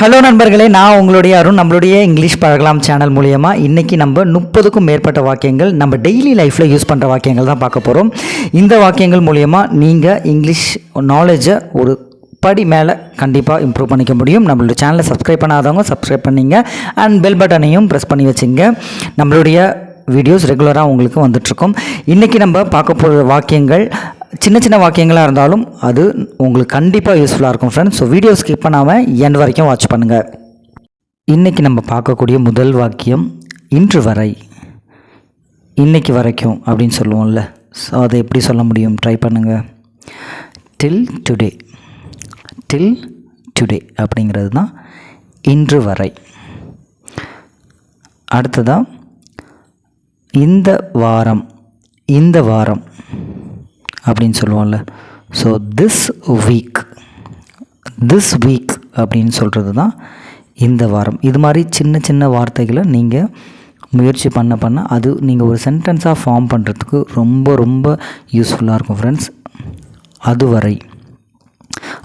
Hello நண்பர்களே, நான் உங்களுடைய அருண். நம்மளுடைய இங்கிலீஷ் பழகலாம் சேனல் மூலியமாக இன்றைக்கி நம்ம 30க்கும் மேற்பட்ட வாக்கியங்கள் நம்ம டெய்லி லைஃப்பில் யூஸ் பண்ணுற வாக்கியங்கள் தான் பார்க்க போகிறோம். இந்த வாக்கியங்கள் மூலியமாக நீங்கள் இங்கிலீஷ் நாலேஜை ஒரு படி மேலே கண்டிப்பாக இம்ப்ரூவ் பண்ணிக்க முடியும். நம்மளோட சேனலை சப்ஸ்கிரைப் பண்ணாதவங்க சப்ஸ்கிரைப் பண்ணிங்க அண்ட் பெல் பட்டனையும் ப்ரெஸ் பண்ணி வச்சுங்க. நம்மளுடைய வீடியோஸ் ரெகுலராக உங்களுக்கு வந்துட்ருக்கோம். இன்றைக்கி நம்ம பார்க்க போகிற வாக்கியங்கள் சின்ன சின்ன வாக்கியங்களாக இருந்தாலும் அது உங்களுக்கு கண்டிப்பாக யூஸ்ஃபுல்லாக இருக்கும் ஃப்ரெண்ட்ஸ். ஸோ வீடியோ ஸ்கிப் பண்ணாமல் எண்ட் வரைக்கும் வாட்ச் பண்ணுங்கள். இன்றைக்கி நம்ம பார்க்கக்கூடிய முதல் வாக்கியம் இன்று வரை, இன்றைக்கி வரைக்கும் அப்படின்னு சொல்லுவோம்ல. ஸோ அதை எப்படி சொல்ல முடியும், ட்ரை பண்ணுங்கள். டில் டுடே, டில் டுடே அப்படிங்கிறது தான் இன்று வரை. அடுத்ததாக இந்த வாரம், இந்த வாரம் அப்படின்னு சொல்லுவோம்ல. So this week, this week அப்படின்னு சொல்கிறது தான் இந்த வாரம். இது மாதிரி சின்ன சின்ன வார்த்தைகளை நீங்கள் முயற்சி பண்ண அது நீங்கள் ஒரு சென்டென்ஸாக ஃபார்ம் பண்ணுறதுக்கு ரொம்ப ரொம்ப யூஸ்ஃபுல்லாக இருக்கும் ஃப்ரெண்ட்ஸ். அதுவரை,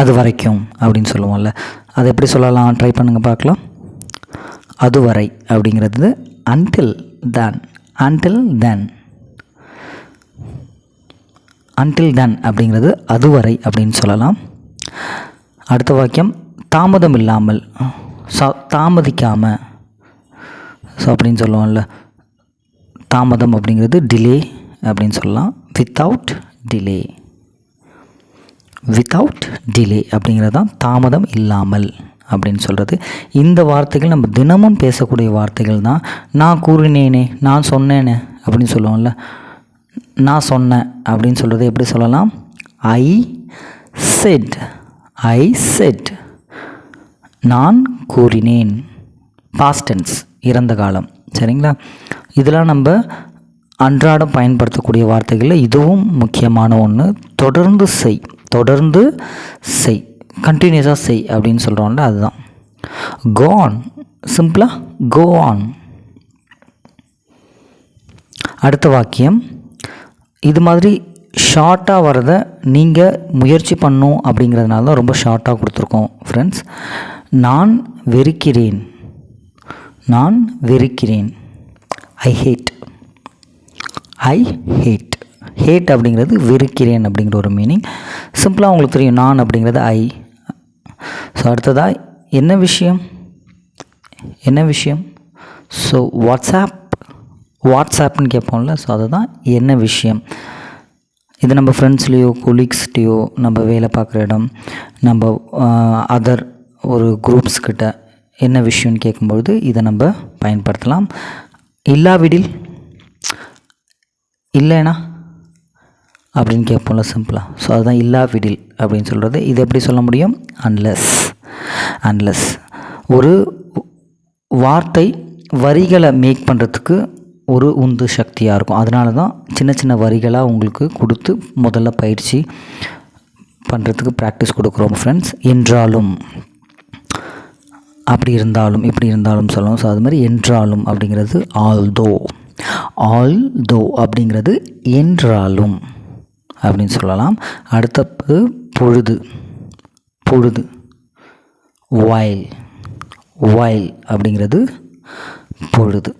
அது வரைக்கும் அப்படின்னு சொல்லுவோம்ல. அதை எப்படி சொல்லலாம், ட்ரை பண்ணுங்கள் பார்க்கலாம். அதுவரை அப்படிங்கிறது until then, until then, until then அப்படிங்கிறது அதுவரை அப்படின்னு சொல்லலாம். அடுத்த வாக்கியம் தாமதம் இல்லாமல், தாமதிக்காமல், ஸோ அப்படின்னு சொல்லுவோம்ல. தாமதம் அப்படிங்கிறது டிலே அப்படின்னு சொல்லலாம். வித்தவுட் டிலே, வித்தவுட் டிலே அப்படிங்கிறது தான் தாமதம் இல்லாமல் அப்படின்னு சொல்கிறது. இந்த வார்த்தைகள் நம்ம தினமும் பேசக்கூடிய வார்த்தைகள் தான். நான் கூறினேனே, நான் சொன்னேனே அப்படின்னு சொல்லுவோம்ல. நான் சொன்னேன் அப்படின்னு சொல்கிறது எப்படி சொல்லலாம், ஐ செட், ஐ செட். நான் கூறினேன், பாஸ்ட் டென்ஸ், இறந்த காலம். சரிங்களா? இதெல்லாம் நம்ம அன்றாடம் பயன்படுத்தக்கூடிய வார்த்தைகளில் இதுவும் முக்கியமான ஒன்று. தொடர்ந்து செய், தொடர்ந்து செய், கண்டினியூஸாக செய் அப்படின்னு சொல்கிறோம்ல, அதுதான். கோ ஆன், சிம்பிளாக கோ ஆன். அடுத்த வாக்கியம் இது மாதிரி ஷார்ட்டாக வரதை நீங்கள் முயற்சி பண்ணும் அப்படிங்கிறதுனால தான் ரொம்ப ஷார்ட்டாக கொடுத்துருக்கோம் ஃப்ரெண்ட்ஸ். நான் வெறுக்கிறேன், நான் வெறுக்கிறேன். ஐ ஹேட், ஐ ஹேட். ஹேட் அப்படிங்கிறது வெறுக்கிறேன் அப்படிங்கிற ஒரு மீனிங். சிம்பிளாக உங்களுக்கு தெரியும், நான் அப்படிங்கிறது ஐ. ஸோ அடுத்ததாக என்ன விஷயம், என்ன விஷயம். ஸோ வாட்ஸ்ஆப், வாட்ஸ்ஆப்னு கேட்போம்ல. ஸோ அதுதான் என்ன விஷயம். இது நம்ம ஃப்ரெண்ட்ஸ்லேயோ கொலீக்ஸ்லேயோ, நம்ம வேலை பார்க்குற இடம், நம்ம அதர் ஒரு குரூப்ஸ்கிட்ட என்ன விஷயம்னு கேட்கும்பொழுது இதை நம்ம பயன்படுத்தலாம். இல்லாவிடில், இல்லைனா அப்படின்னு கேட்போம்ல சிம்பிளாக. ஸோ அதுதான் இல்லாவிடில் அப்படின்னு சொல்கிறது. இது எப்படி சொல்ல முடியும், அன்லெஸ், அன்லெஸ். ஒரு வார்த்தை வரிகளை மேக் பண்ணுறதுக்கு ஒரு உந்து சக்தியாக இருக்கும். அதனால தான் சின்ன சின்ன வரிகளாக உங்களுக்கு கொடுத்து முதல்ல பயிற்சி பண்ணுறதுக்கு ப்ராக்டிஸ் கொடுக்குறோம் ஃப்ரெண்ட்ஸ். என்றாலும், அப்படி இருந்தாலும், இப்படி இருந்தாலும் சொல்லணும். ஸோ அது மாதிரி என்றாலும் அப்படிங்கிறது ஆல்தோ, ஆல்தோ அப்படிங்கிறது என்றாலும் அப்படின்னு சொல்லலாம். அடுத்தது பொழுது, பொழுது. வைல், வைல் அப்படிங்கிறது பொழுது.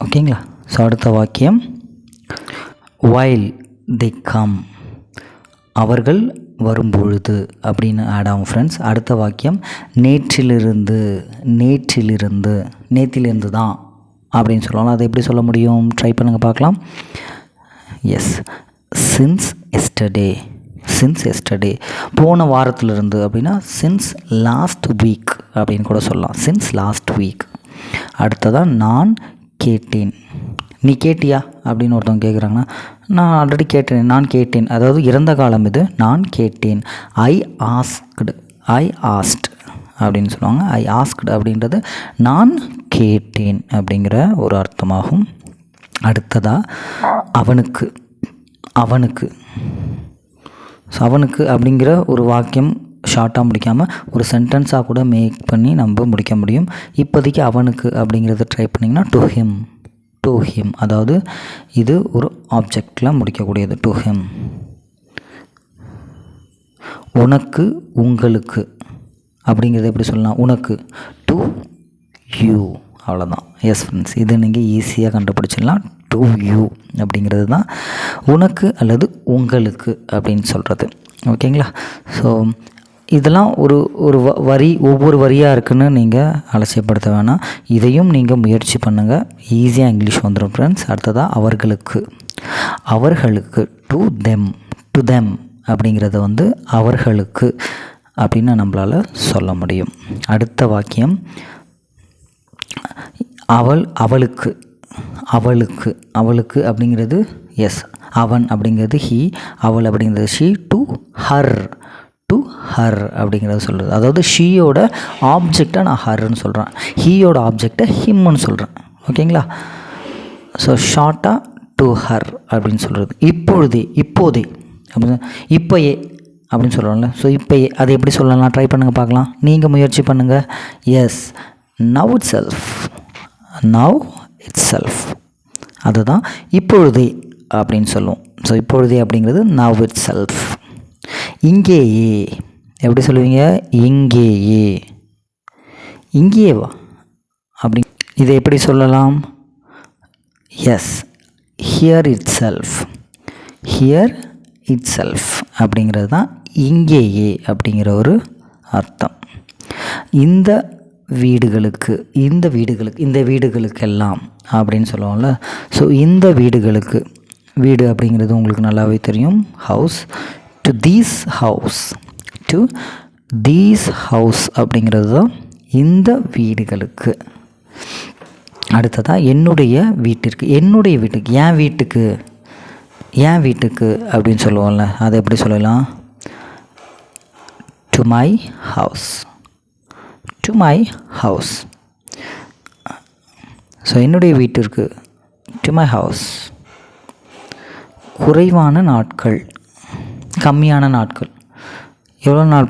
ஓகேங்களா? ஸோ அடுத்த வாக்கியம் வைல் they come, அவர்கள் வரும்பொழுது அப்படின்னு ஆட் ஆகும் ஃப்ரெண்ட்ஸ். அடுத்த வாக்கியம் நேற்றிலிருந்து, நேற்றிலிருந்து, நேற்றிலிருந்து தான் அப்படின்னு சொல்லலாம். அதை எப்படி சொல்ல முடியும், ட்ரை பண்ணுங்கள் பார்க்கலாம். Yes, since yesterday, since yesterday. போன வாரத்திலிருந்து அப்படின்னா சின்ஸ் லாஸ்ட் வீக் அப்படின்னு கூட சொல்லலாம். Since last week. அடுத்ததான் நான் கேட்டேன். நீ கேட்டியா அப்படின்னு ஒருத்தவங்க கேட்குறாங்கன்னா, நான் ஆல்ரெடி கேட்டேன், நான் கேட்டேன். அதாவது இறந்த காலம் இது. நான் கேட்டேன். ஐ ஆஸ்க்டு, ஐ ஆஸ்ட் அப்படின்னு சொல்லுவாங்க. ஐ ஆஸ்க்டு அப்படின்றது நான் கேட்டேன் அப்படிங்கிற ஒரு அர்த்தமாகும். அடுத்ததாக அவனுக்கு, அவனுக்கு. ஸோ அவனுக்கு அப்படிங்கிற ஒரு வாக்கியம் ஷார்ட்டாக முடிக்காமல் ஒரு சென்டென்ஸாக கூட மேக் பண்ணி நம்ம முடிக்க முடியும். இப்போதைக்கு அவனுக்கு அப்படிங்கிறத ட்ரை பண்ணிங்கன்னா டு ஹிம், டு ஹிம். அதாவது இது ஒரு ஆப்ஜெக்டில் முடிக்கக்கூடியது. To him. உனக்கு, உங்களுக்கு அப்படிங்கிறது எப்படி சொல்லலாம்? உனக்கு, டு யூ, அவ்வளோதான். எஸ் ஃப்ரெண்ட்ஸ், இது நீங்கள் ஈஸியாக கண்டுபிடிச்சிடலாம். டு யூ அப்படிங்கிறது தான் உனக்கு அல்லது உங்களுக்கு அப்படின்னு சொல்கிறது. ஓகேங்களா? ஸோ இதெல்லாம் ஒரு வரி, ஒவ்வொரு வரியாக இருக்குதுன்னு நீங்கள் அலட்சியப்படுத்த வேணாம். இதையும் நீங்கள் முயற்சி பண்ணுங்கள், ஈஸியாக இங்கிலீஷ் வந்துடும் ஃப்ரெண்ட்ஸ். அடுத்ததாக அவர்களுக்கு டு தெம் அப்படிங்கிறத அவர்களுக்கு அப்படின்னு நம்மளால் சொல்ல முடியும். அடுத்த வாக்கியம் அவளுக்கு அப்படிங்கிறது எஸ், அவன் அப்படிங்கிறது ஹீ, அவள் அப்படிங்கிறது ஷீ, டு ஹர் அப்படிங்கிறத சொல்கிறது. அதாவது ஷீயோட ஆப்ஜெக்டை நான் ஹர்ன்னு சொல்கிறேன், ஹீயோட ஆப்ஜெக்டை ஹிம்முன்னு சொல்கிறேன். ஓகேங்களா? ஸோ ஷார்ட்டாக டு ஹர் அப்படின்னு சொல்கிறது. இப்போதே அப்படின்னு, இப்போயே அப்படின்னு சொல்கிறோம்ல. ஸோ இப்போயே அதை எப்படி சொல்லலாம்? ட்ரை பண்ணுங்கள் பார்க்கலாம், நீங்கள் முயற்சி பண்ணுங்கள். எஸ், நவ் இட் செல்ஃப் அதுதான் இப்பொழுதே அப்படின்னு சொல்லுவோம். ஸோ இப்பொழுதே அப்படிங்கிறது நவ் இட் செல்ஃப். இங்கேயே எப்படி சொல்லுவீங்க? இங்கேயே வா அப்படி இதை எப்படி சொல்லலாம்? எஸ், ஹியர் இட் செல்ஃப் அப்படிங்கிறது தான் இங்கேயே அப்படிங்கிற ஒரு அர்த்தம். இந்த வீடுகளுக்கெல்லாம் அப்படின்னு சொல்லுவோம்ல. ஸோ இந்த வீடு அப்படிங்கிறது உங்களுக்கு நல்லாவே தெரியும், ஹவுஸ். டு தீஸ் ஹவுஸ் அப்படிங்கிறது தான் இந்த வீடுகளுக்கு. அடுத்ததாக என்னுடைய வீட்டுக்கு, என் வீட்டுக்கு அப்படின்னு சொல்லுவோம்ல. அதை எப்படி சொல்லலாம்? To my house. ஸோ என்னுடைய வீட்டிற்கு, டு மை ஹவுஸ். கம்மியான நாட்கள், எவ்வளோ நாள்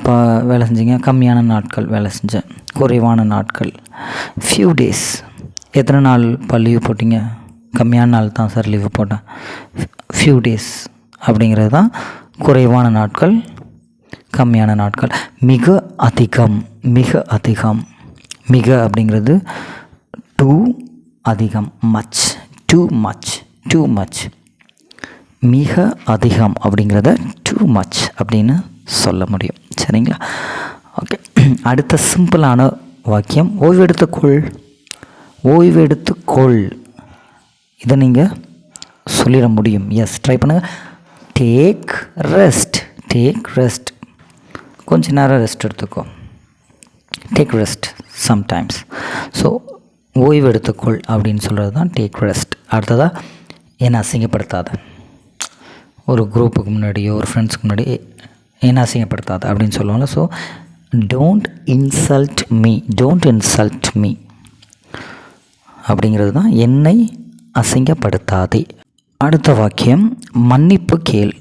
வேலை செஞ்சீங்க? கம்மியான நாட்கள் வேலை செஞ்சேன், குறைவான நாட்கள். ஃபியூ டேஸ், எத்தனை நாள் லீவ் போட்டிங்க? கம்மியான நாள் தான் சார் லீவு போட்டேன். ஃபியூ டேஸ் அப்படிங்கிறது தான் குறைவான நாட்கள், கம்மியான நாட்கள். மிக அதிகம், மிக அப்படிங்கிறது டூ அதிகம், டூ மச். மிக அதிகம் அப்படிங்கிறத டூ மச் அப்படின்னு சொல்ல முடியும். சரிங்களா? ஓகே, அடுத்த சிம்பிளான வாக்கியம் ஓய்வெடுத்துக்கொள். இதை நீங்கள் சொல்லிட முடியும். எஸ், ட்ரை பண்ணுங்கள். Take rest. கொஞ்ச நேரம் ரெஸ்ட் எடுத்துக்கோ. Take rest sometimes. ஸோ ஓய்வெடுத்துக்கொள் அப்படின்னு சொல்கிறது தான் டேக் ரெஸ்ட். அடுத்ததாக என்னை அசிங்கப்படுத்தாத, ஒரு குரூப்புக்கு முன்னாடியோ ஒரு ஃப்ரெண்ட்ஸுக்கு முன்னாடி என்னை அசிங்கப்படுத்தாத அப்படின்னு சொல்லுவாங்க. ஸோ டோன்ட் இன்சல்ட் மீ அப்படிங்கிறது தான் என்னை அசிங்கப்படுத்தாதே. அடுத்த வாக்கியம் மன்னிப்பு கேள்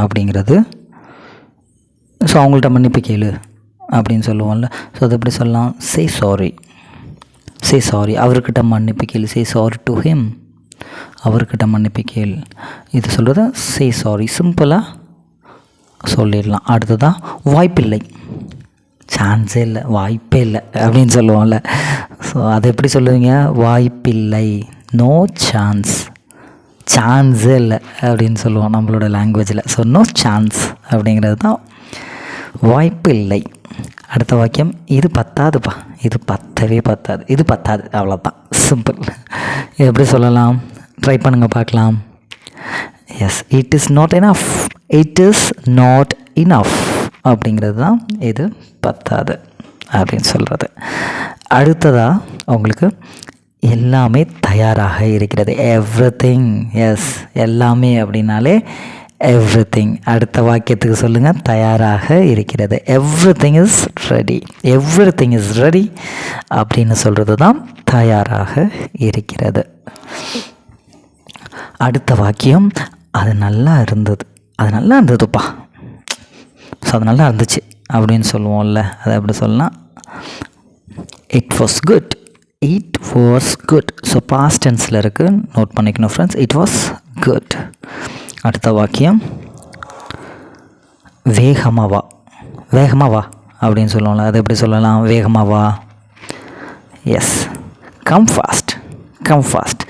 அப்படிங்கிறது. ஸோ அவங்கள்ட்ட மன்னிப்பு கேளு அப்படின்னு சொல்லுவோம்ல. ஸோ அது எப்படி சொல்லலாம்? சே சாரி, அவர்கிட்ட மன்னிப்பு கேளு. சே சாரி டு ஹிம், அவர்கிட்ட மன்னிப்பு கேள். இது சொல்கிறத சே சாரி சிம்பிளாக சொல்லிடலாம். அடுத்ததான் வாய்ப்பில்லை, சான்ஸே இல்லை, வாய்ப்பே இல்லை அப்படின்னு சொல்லுவோம்ல. ஸோ அதை எப்படி சொல்லுவீங்க? வாய்ப்பில்லை, நோ சான்ஸே இல்லை அப்படின்னு சொல்லுவோம் நம்மளோட லாங்குவேஜில். ஸோ நோ சான்ஸ் அப்படிங்கிறது தான் வாய்ப்பு இல்லை. அடுத்த வாக்கியம் இது பத்தாதுப்பா, இது பத்தாது, அவ்வளோதான், சிம்பிள். எப்படி சொல்லலாம்? ட்ரை பண்ணுங்கள் பார்க்கலாம். Yes, it is not enough அப்படிங்கிறது தான் இது பத்தாது அப்படின்னு சொல்கிறது. அடுத்ததாக உங்களுக்கு எல்லாமே தயாராக இருக்கிறது, எவ்ரிதிங். எஸ், எல்லாமே அப்படின்னாலே எவ்ரிதிங். அடுத்த வாக்கியத்துக்கு சொல்லுங்கள், தயாராக இருக்கிறது. எவ்ரிதிங் இஸ் ரெடி அப்படின்னு சொல்கிறது தான் தயாராக இருக்கிறது. அடுத்த வாக்கியம் அது நல்லா இருந்ததுப்பா. ஸோ அது நல்லா இருந்துச்சு அப்படின்னு சொல்லுவோம்ல. அதை எப்படி சொல்லலாம்? It was good. So past டென்ஸில் இருக்குது, நோட் பண்ணிக்கணும் ஃப்ரெண்ட்ஸ். It was good. அடுத்த வாக்கியம் வேகமாக வா அப்படின்னு சொல்லுவோம்ல, அது எப்படி சொல்லலாம்? வேகமாக வா. Yes, come fast. Come fast.